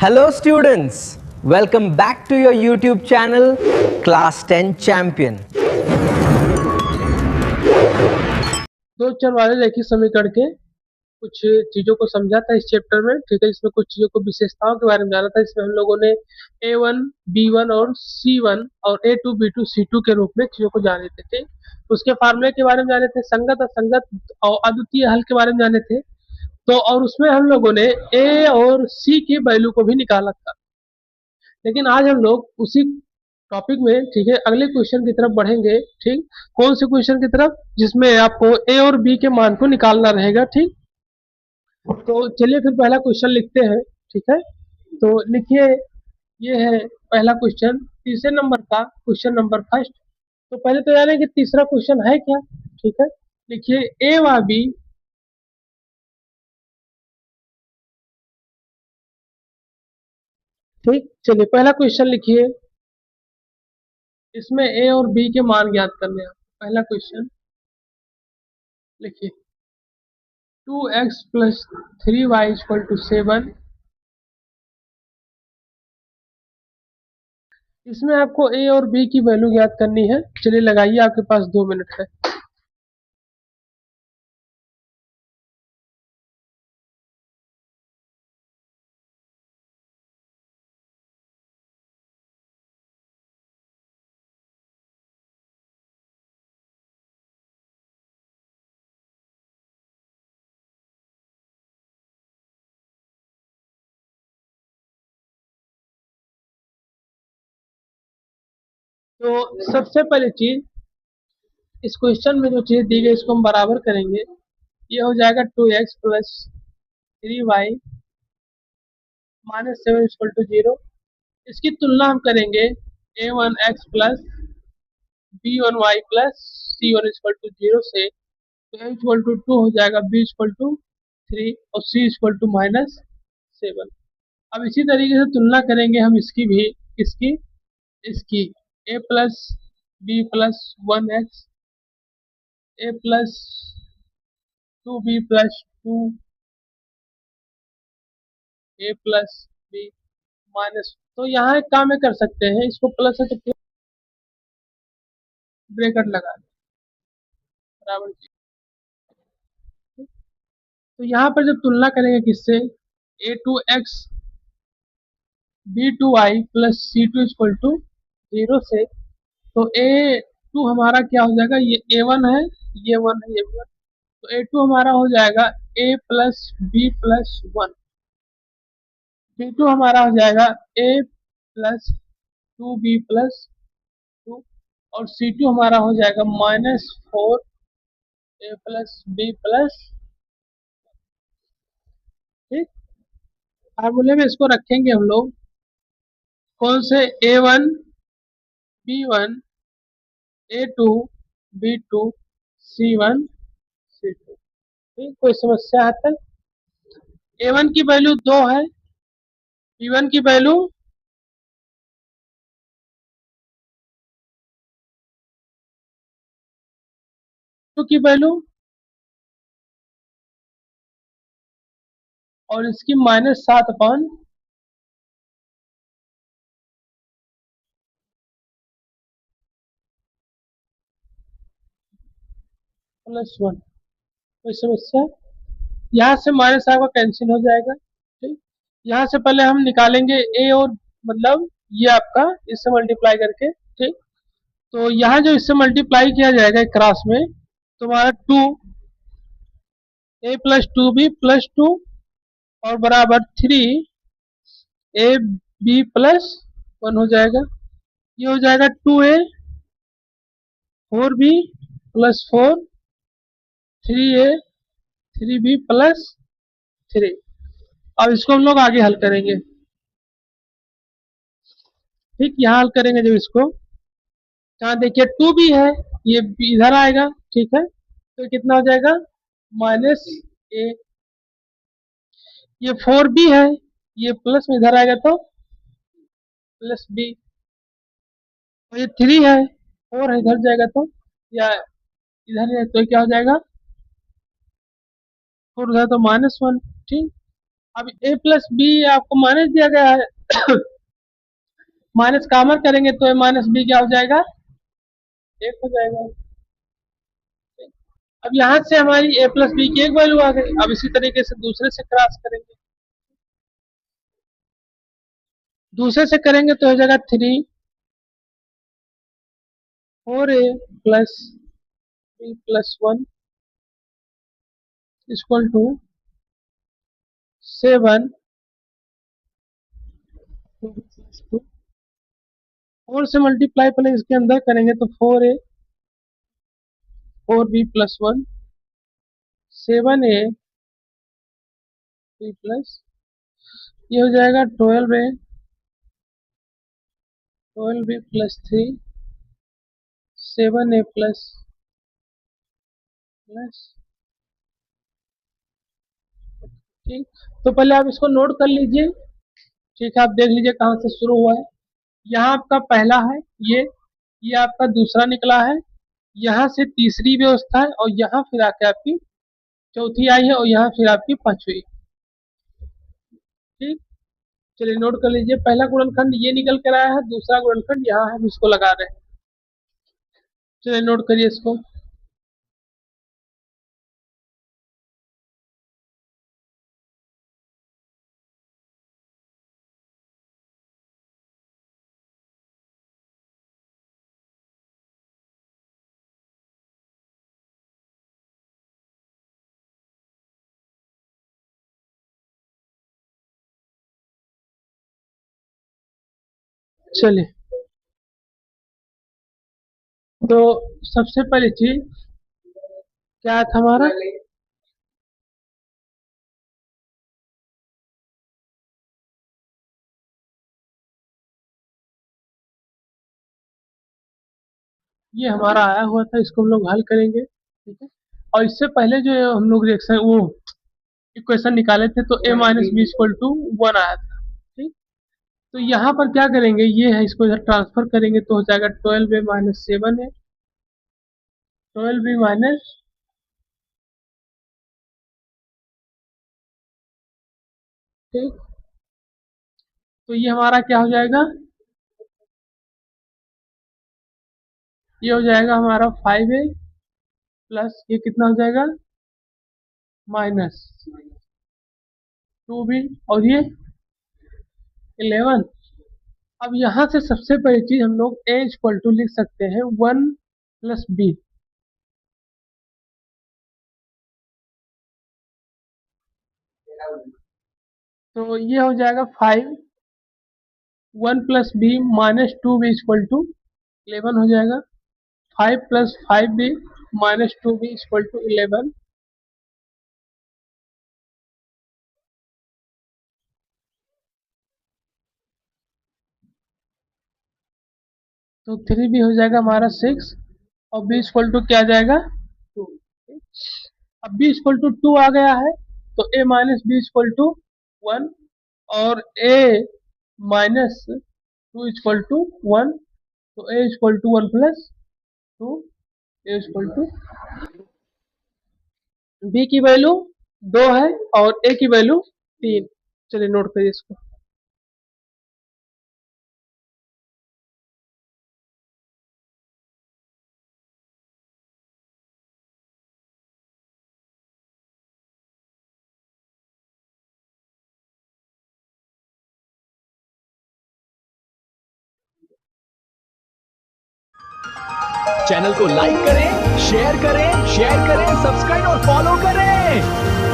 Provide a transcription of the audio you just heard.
Hello students, welcome back to your YouTube channel Class 10 Champion. दो चर वाले रैखिक समीकरण के कुछ चीजों को समझा था इस चैप्टर में, ठीक है। इसमें कुछ चीजों को विशेषताओं के बारे में जाना था। इसमें हम लोगों ने A1, B1 और C1 और A2, B2, C2 के रूप में चीजों को जाने थे, ठीक। उसके फार्मूले के बारे में जाने थे, संगत असंगत और अद्वितीय हल के बारे में जाने थे। तो और उसमें हम लोगों ने A और C की वैल्यू को भी निकाला था। लेकिन आज हम लोग उसी टॉपिक में, ठीक है, अगले क्वेश्चन की तरफ बढ़ेंगे, ठीक। कौन से क्वेश्चन की तरफ? जिसमें आपको ए और बी के मान को निकालना रहेगा, ठीक। तो चलिए फिर पहला क्वेश्चन लिखते हैं, ठीक है। तो लिखिए, ये है पहला क्वेश्चन, तीसरे नंबर का क्वेश्चन नंबर फर्स्ट। तो पहले तो जाने कि तीसरा क्वेश्चन है क्या, ठीक है। लिखिए ए व बी ठीक। चलिए पहला क्वेश्चन लिखिए, इसमें ए और बी के मान ज्ञात करने हैं। पहला क्वेश्चन लिखिए 2x plus 3y equal to 7। इसमें आपको ए और बी की वैल्यू ज्ञात करनी है। चलिए लगाइए, आपके पास 2 मिनट है। तो सबसे पहली चीज, इस क्वेश्चन में जो चीज दी गई इसको हम बराबर करेंगे। ये हो जाएगा 2x plus 3y minus 7 equal to 0। इसकी तुलना हम करेंगे a1x plus b1y plus c1 equal to 0 से। तो a इक्वल टू 2 हो जाएगा, b इक्वल टू 3 और c इक्वल टू माइनस 7। अब इसी तरीके से तुलना करेंगे हम इसकी भी, इसकी इसकी a plus B plus 1x, A plus 2b plus 2, A plus B minus. तो यहाँ एक काम में कर सकते हैं, इसको प्लस है तो ब्रैकेट लगा दें बराबर। तो यहाँ पर जब तुलना करेंगे किससे, a2x b2y plus c2 equal to 0 से। तो a2 हमारा क्या हो जाएगा, ये a1 है, ये 1 है, ये 1। तो a2 हमारा हो जाएगा a plus B plus 1, b2 हमारा हो जाएगा a प्लस 2b प्लस 2 और c2 हमारा हो जाएगा minus 4 a plus B plus. ठीक, फार्मूले में इसको रखेंगे हम लोग, कौन से a1 b1 a2 b2 c1 c2। ठीक, कोई समस्या है तक? a1 की वैल्यू 2 है, b1 की वैल्यू 2 की वैल्यू और इसकी -7 अपॉन +1। कोई समस्या? यहाँ से -7 का कैंसिल हो जाएगा। ठीक, यहाँ से पहले हम निकालेंगे ए और, मतलब ये आपका इससे मल्टीप्लाई करके, ठीक। तो यहाँ जो इससे मल्टीप्लाई किया जाएगा क्रॉस में, तो हमारा 2 ए प्लस 2b प्लस 2 और बराबर 3 ए बी प्लस 1 हो जाएगा। ये हो जाएगा 2a 4b plus 4 3a 3b plus 3। अब इसको हम लोग आगे हल करेंगे। ठीक, यहाँ हल करेंगे जब इसको, यहाँ देखिए 2b है, ये इधर आएगा, ठीक है। तो कितना हो जाएगा, माइनस ए। ये 4b है, ये प्लस में इधर आएगा तो प्लस बी। और ये 3 है, 4 है, इधर जाएगा तो, या इधर है तो क्या हो जाएगा, 4 उधर तो -1। ठीक, अब a प्लस बी आपको माइनस दिया गया है माइनस कॉमन करेंगे तो a माइनस बी क्या हो जाएगा, एक हो जाएगा। अब यहाँ से हमारी a प्लस बी की एक वैल्यू आ गई। अब इसी तरीके से दूसरे से क्रॉस करेंगे, दूसरे से करेंगे तो हो जाएगा 4a plus B plus 1 equal to 7 4 से मल्टीप्लाई पहले इसके अंदर करेंगे तो 4a 4b plus 1 7a b plus, ये हो जाएगा 12a 12b plus 3 7a plus plus. ठीक, तो पहले आप इसको नोट कर लीजिए। ठीक है, आप देख लीजिए कहाँ से शुरू हुआ है। यहाँ आपका पहला है, ये आपका दूसरा निकला है, यहाँ से तीसरी व्यवस्था है और यहाँ फिर आके आपकी चौथी आई है और यहाँ फिर आपकी पांचवी। ठीक, चलिए नोट कर लीजिए। पहला गुणनखंड ये निकल कर आया है, दूसरा गुणनखंड यहाँ हम इसको लगा रहे हैं। चलिए नोट करिए इसको। चलिए, तो सबसे पहली चीज क्या था हमारा, ये हमारा आया हुआ था, इसको हम लोग हल करेंगे। ठीक है, और इससे पहले जो हम लोग रिएक्शन वो इक्वेशन निकाले थे तो a minus B equal to 1 आया था। ठीक, तो यहाँ पर क्या करेंगे, ये है, इसको इधर ट्रांसफर करेंगे तो हो जाएगा 12a minus 7a 12b minus, ठीक, तो ये हमारा क्या हो जाएगा, ये हो जाएगा हमारा 5a प्लस ये कितना हो जाएगा माइनस 2b और ये 11। अब यहाँ से सबसे पहली चीज हम लोग a इक्वल टू लिख सकते हैं 1 प्लस बी। तो ये हो जाएगा 5 1 plus B minus 2b equal to 11 हो जाएगा। 5 plus 5b minus 2b equal to 11। तो 3b हो जाएगा हमारा 6 और b इक्वल टू क्या आ जाएगा 2। अब b इक्वल टू 2 आ गया है तो a minus B equal to 1 और a माइनस 2 इक्वल टू 1, तो a equal to 1 plus 2, a equal to, b की वैल्यू 2 है और a की वैल्यू 3। चलिए नोट करिए इसको। चैनल को लाइक करें, शेयर करें, सब्सक्राइब और फॉलो करें।